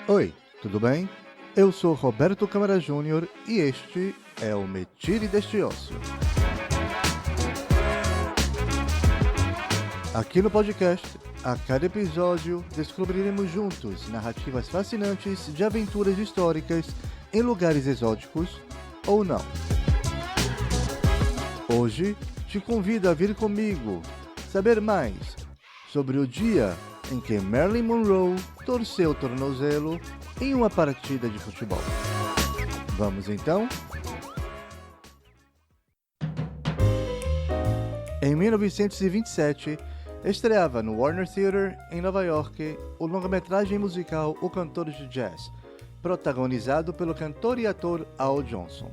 Oi, tudo bem? Eu sou Roberto Câmara Júnior e este é o Me Tire deste Ócio. Aqui no podcast, a cada episódio, descobriremos juntos narrativas fascinantes de aventuras históricas em lugares exóticos ou não. Hoje, te convido a vir comigo saber mais sobre o dia em que Marilyn Monroe torceu o tornozelo em uma partida de futebol. Vamos então? Em 1927, estreava no Warner Theatre, em Nova York, o longa-metragem musical O Cantor de Jazz, protagonizado pelo cantor e ator Al Jolson.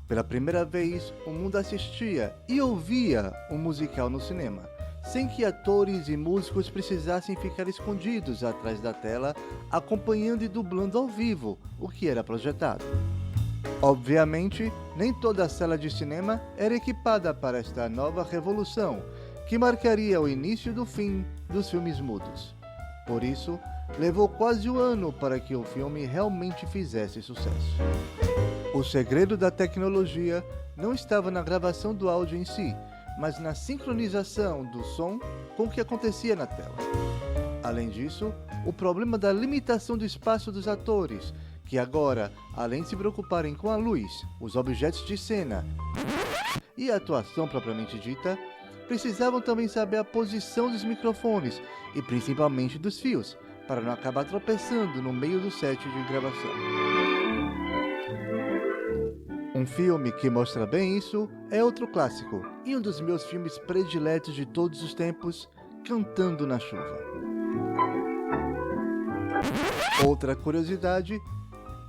Pela primeira vez, o mundo assistia e ouvia um musical no cinema, sem que atores e músicos precisassem ficar escondidos atrás da tela, acompanhando e dublando ao vivo o que era projetado. Obviamente, nem toda a sala de cinema era equipada para esta nova revolução, que marcaria o início do fim dos filmes mudos. Por isso, levou quase um ano para que o filme realmente fizesse sucesso. O segredo da tecnologia não estava na gravação do áudio em si, mas na sincronização do som com o que acontecia na tela. Além disso, o problema da limitação do espaço dos atores, que agora, além de se preocuparem com a luz, os objetos de cena e a atuação propriamente dita, precisavam também saber a posição dos microfones e principalmente dos fios, para não acabar tropeçando no meio do set de gravação. Um filme que mostra bem isso é outro clássico, e um dos meus filmes prediletos de todos os tempos, Cantando na Chuva. Outra curiosidade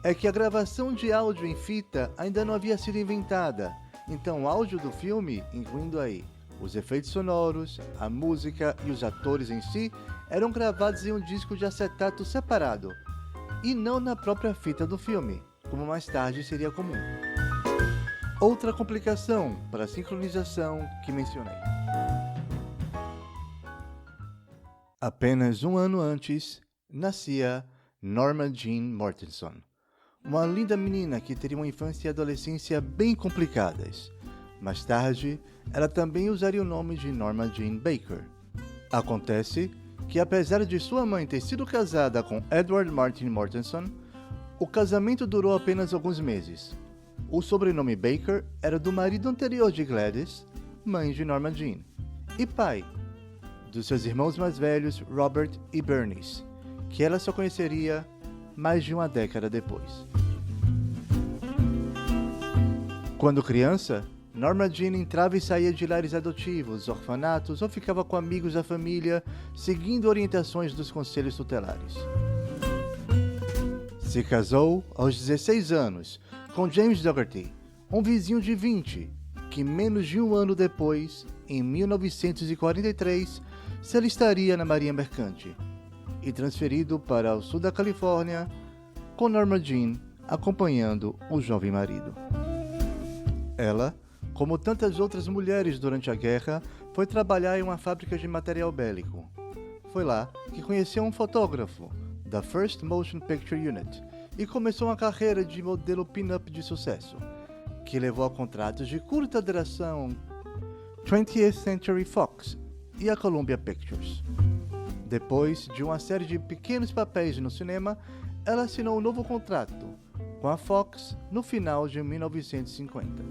é que a gravação de áudio em fita ainda não havia sido inventada, então o áudio do filme, incluindo aí os efeitos sonoros, a música e os atores em si, eram gravados em um disco de acetato separado, e não na própria fita do filme, como mais tarde seria comum. Outra complicação para a sincronização que mencionei. Apenas um ano antes, nascia Norma Jean Mortenson, uma linda menina que teria uma infância e adolescência bem complicadas. Mais tarde, ela também usaria o nome de Norma Jean Baker. Acontece que, apesar de sua mãe ter sido casada com Edward Martin Mortenson, o casamento durou apenas alguns meses. O sobrenome Baker era do marido anterior de Gladys, mãe de Norma Jean, e pai dos seus irmãos mais velhos, Robert e Bernice, que ela só conheceria mais de uma década depois. Quando criança, Norma Jean entrava e saía de lares adotivos, orfanatos ou ficava com amigos da família, seguindo orientações dos conselhos tutelares. Se casou aos 16 anos, com James Dougherty, um vizinho de 20, que menos de um ano depois, em 1943, se alistaria na Marinha Mercante, e transferido para o sul da Califórnia, com Norma Jean acompanhando o jovem marido. Ela, como tantas outras mulheres durante a guerra, foi trabalhar em uma fábrica de material bélico. Foi lá que conheceu um fotógrafo da First Motion Picture Unit, e começou uma carreira de modelo pin-up de sucesso, que levou a contratos de curta duração 20th Century Fox e a Columbia Pictures. Depois de uma série de pequenos papéis no cinema, ela assinou um novo contrato com a Fox no final de 1950.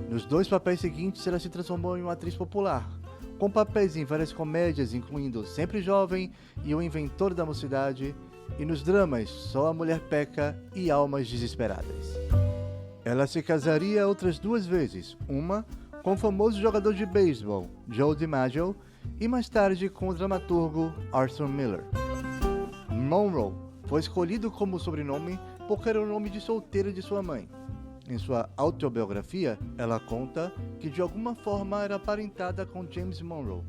Nos dois papéis seguintes, ela se transformou em uma atriz popular, com papéis em várias comédias, incluindo Sempre Jovem e O Inventor da Mocidade, e nos dramas Só a Mulher Peca e Almas Desesperadas. Ela se casaria outras duas vezes, uma com o famoso jogador de beisebol Joe DiMaggio e mais tarde com o dramaturgo Arthur Miller. Monroe foi escolhido como sobrenome porque era o nome de solteira de sua mãe. Em sua autobiografia, ela conta que de alguma forma era aparentada com James Monroe,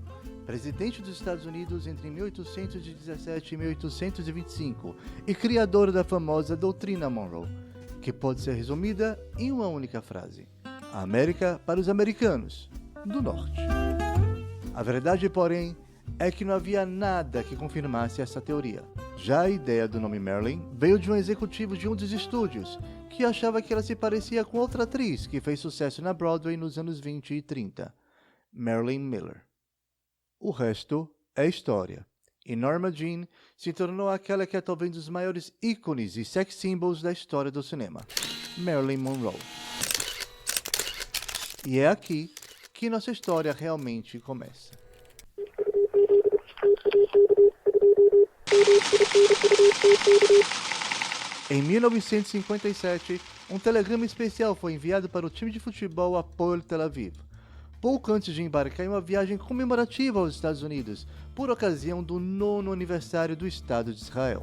presidente dos Estados Unidos entre 1817 e 1825 e criador da famosa doutrina Monroe, que pode ser resumida em uma única frase: a América para os americanos do Norte. A verdade, porém, é que não havia nada que confirmasse essa teoria. Já a ideia do nome Marilyn veio de um executivo de um dos estúdios, que achava que ela se parecia com outra atriz que fez sucesso na Broadway nos anos 20 e 30, Marilyn Miller. O resto é história, e Norma Jean se tornou aquela que é talvez um dos maiores ícones e sex symbols da história do cinema, Marilyn Monroe. E é aqui que nossa história realmente começa. Em 1957, um telegrama especial foi enviado para o time de futebol Hapoel Tel Aviv, pouco antes de embarcar em uma viagem comemorativa aos Estados Unidos, por ocasião do 9º aniversário do Estado de Israel.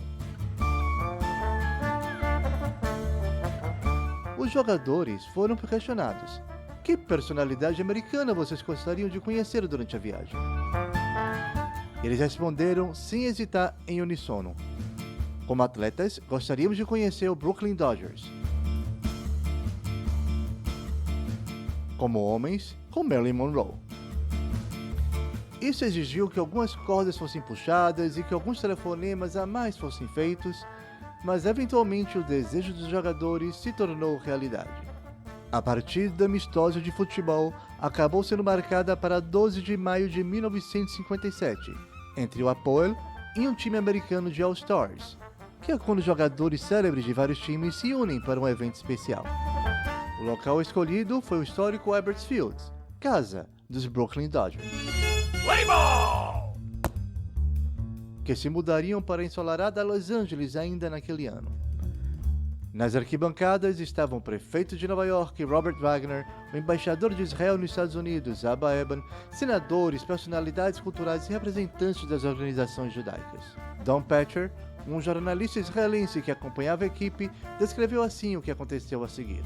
Os jogadores foram questionados: que personalidade americana vocês gostariam de conhecer durante a viagem? Eles responderam sem hesitar em uníssono: como atletas, gostaríamos de conhecer o Brooklyn Dodgers. Como homens, com Marilyn Monroe. Isso exigiu que algumas cordas fossem puxadas e que alguns telefonemas a mais fossem feitos, mas eventualmente o desejo dos jogadores se tornou realidade. A partida amistosa de futebol acabou sendo marcada para 12 de maio de 1957, entre o Hapoel e um time americano de All-Stars, que é quando jogadores célebres de vários times se unem para um evento especial. O local escolhido foi o histórico Ebbets Field, casa dos Brooklyn Dodgers, que se mudariam para a ensolarada Los Angeles ainda naquele ano. Nas arquibancadas estavam o prefeito de Nova York, Robert Wagner, o embaixador de Israel nos Estados Unidos, Abba Eban, senadores, personalidades culturais e representantes das organizações judaicas. Don Patcher, um jornalista israelense que acompanhava a equipe, descreveu assim o que aconteceu a seguir.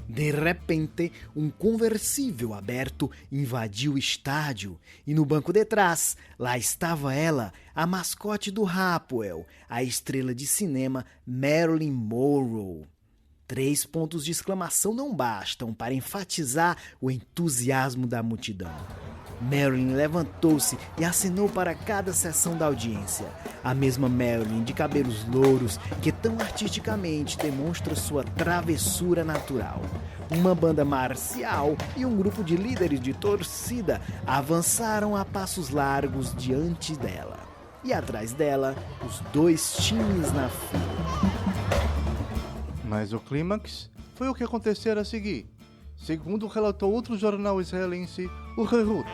De repente, um conversível aberto invadiu o estádio e no banco de trás, lá estava ela, a mascote do Hapoel, a estrela de cinema Marilyn Monroe. 3 pontos de exclamação não bastam para enfatizar o entusiasmo da multidão. Marilyn levantou-se e acenou para cada seção da audiência. A mesma Marilyn de cabelos louros que tão artisticamente demonstra sua travessura natural. Uma banda marcial e um grupo de líderes de torcida avançaram a passos largos diante dela. E atrás dela, os 2 times na fila. Mas o clímax foi o que aconteceu a seguir, segundo relatou outro jornal israelense, o Herut.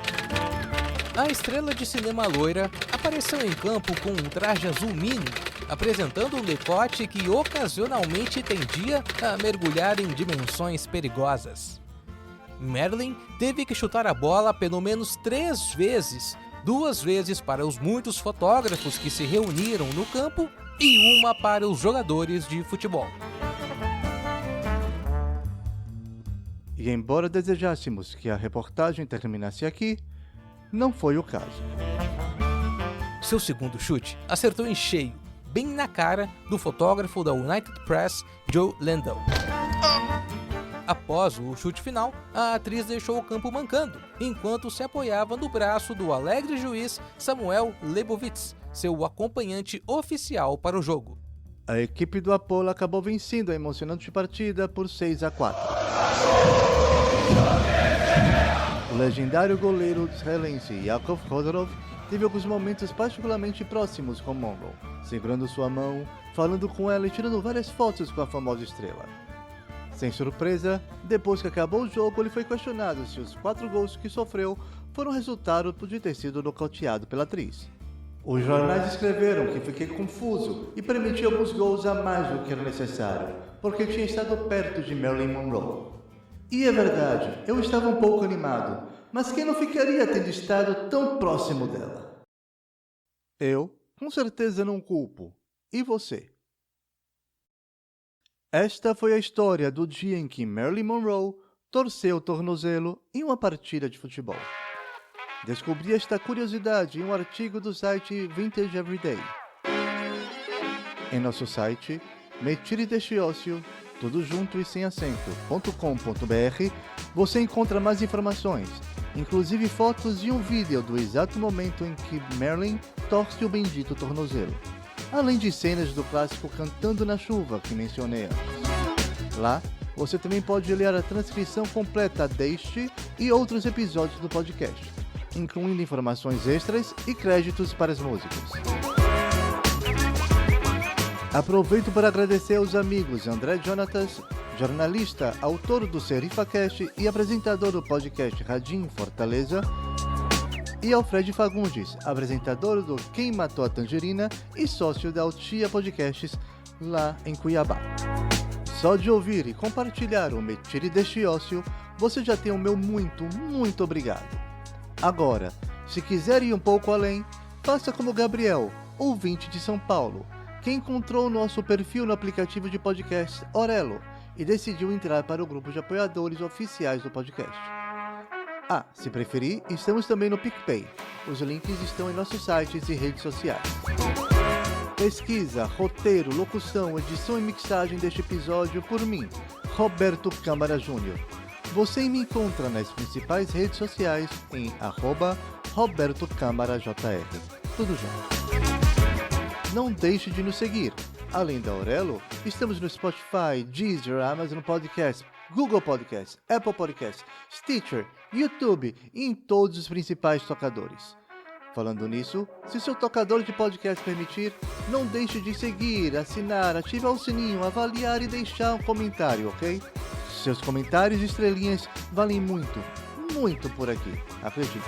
A estrela de cinema loira apareceu em campo com um traje azul mini, apresentando um decote que ocasionalmente tendia a mergulhar em dimensões perigosas. Marilyn teve que chutar a bola pelo menos 3 vezes, 2 vezes para os muitos fotógrafos que se reuniram no campo e uma para os jogadores de futebol. E embora desejássemos que a reportagem terminasse aqui, não foi o caso. Seu segundo chute acertou em cheio, bem na cara do fotógrafo da United Press, Joe Landau. Após o chute final, a atriz deixou o campo mancando, enquanto se apoiava no braço do alegre juiz Samuel Leibovitz, seu acompanhante oficial para o jogo. A equipe do Apollo acabou vencendo a emocionante partida por 6-4. O legendário goleiro israelense Yaakov Chodorov teve alguns momentos particularmente próximos com Monroe, segurando sua mão, falando com ela e tirando várias fotos com a famosa estrela. Sem surpresa, depois que acabou o jogo, ele foi questionado se os 4 gols que sofreu foram resultado de ter sido nocauteado pela atriz. Os jornais escreveram que fiquei confuso e permiti alguns gols a mais do que era necessário, porque tinha estado perto de Marilyn Monroe. E é verdade, eu estava um pouco animado, mas quem não ficaria tendo estado tão próximo dela? Eu, com certeza, não culpo. E você? Esta foi a história do dia em que Marilyn Monroe torceu o tornozelo em uma partida de futebol. Descobri esta curiosidade em um artigo do site Vintage Everyday. Em nosso site, metiridesciocio, tudo junto e sem acento.com.br, você encontra mais informações, inclusive fotos e um vídeo do exato momento em que Merlin torce o bendito tornozelo, além de cenas do clássico Cantando na Chuva que mencionei antes. Lá, você também pode ler a transcrição completa deste e outros episódios do podcast, incluindo informações extras e créditos para as músicas. Aproveito para agradecer aos amigos André Jonatas, jornalista, autor do SerifaCast e apresentador do podcast Radinho Fortaleza, e ao Fred Fagundes, apresentador do Quem Matou a Tangerina e sócio da Altia Podcasts lá em Cuiabá. Só de ouvir e compartilhar o Me Tire deste Ócio, você já tem o meu muito obrigado. Agora, se quiser ir um pouco além, faça como Gabriel, ouvinte de São Paulo, que encontrou nosso perfil no aplicativo de podcast Orelo e decidiu entrar para o grupo de apoiadores oficiais do podcast. Ah, se preferir, estamos também no PicPay. Os links estão em nossos sites e redes sociais. Pesquisa, roteiro, locução, edição e mixagem deste episódio por mim, Roberto Câmara Júnior. Você me encontra nas principais redes sociais em @RobertoCâmaraJR. Tudo junto. Não deixe de nos seguir. Além da Orelo, estamos no Spotify, Deezer, Amazon Podcast, Google Podcast, Apple Podcast, Stitcher, YouTube e em todos os principais tocadores. Falando nisso, se seu tocador de podcast permitir, não deixe de seguir, assinar, ativar o sininho, avaliar e deixar um comentário, ok? Seus comentários e estrelinhas valem muito por aqui, acredite.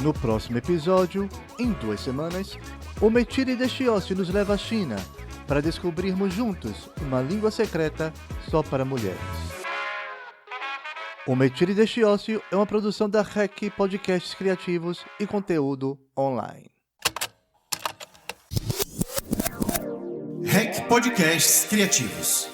No próximo episódio, em 2 semanas, o Me Tire deste Ócio nos leva à China para descobrirmos juntos uma língua secreta só para mulheres. O Me Tire deste Ócio é uma produção da REC Podcasts Criativos e Conteúdo Online. REC Podcasts Criativos.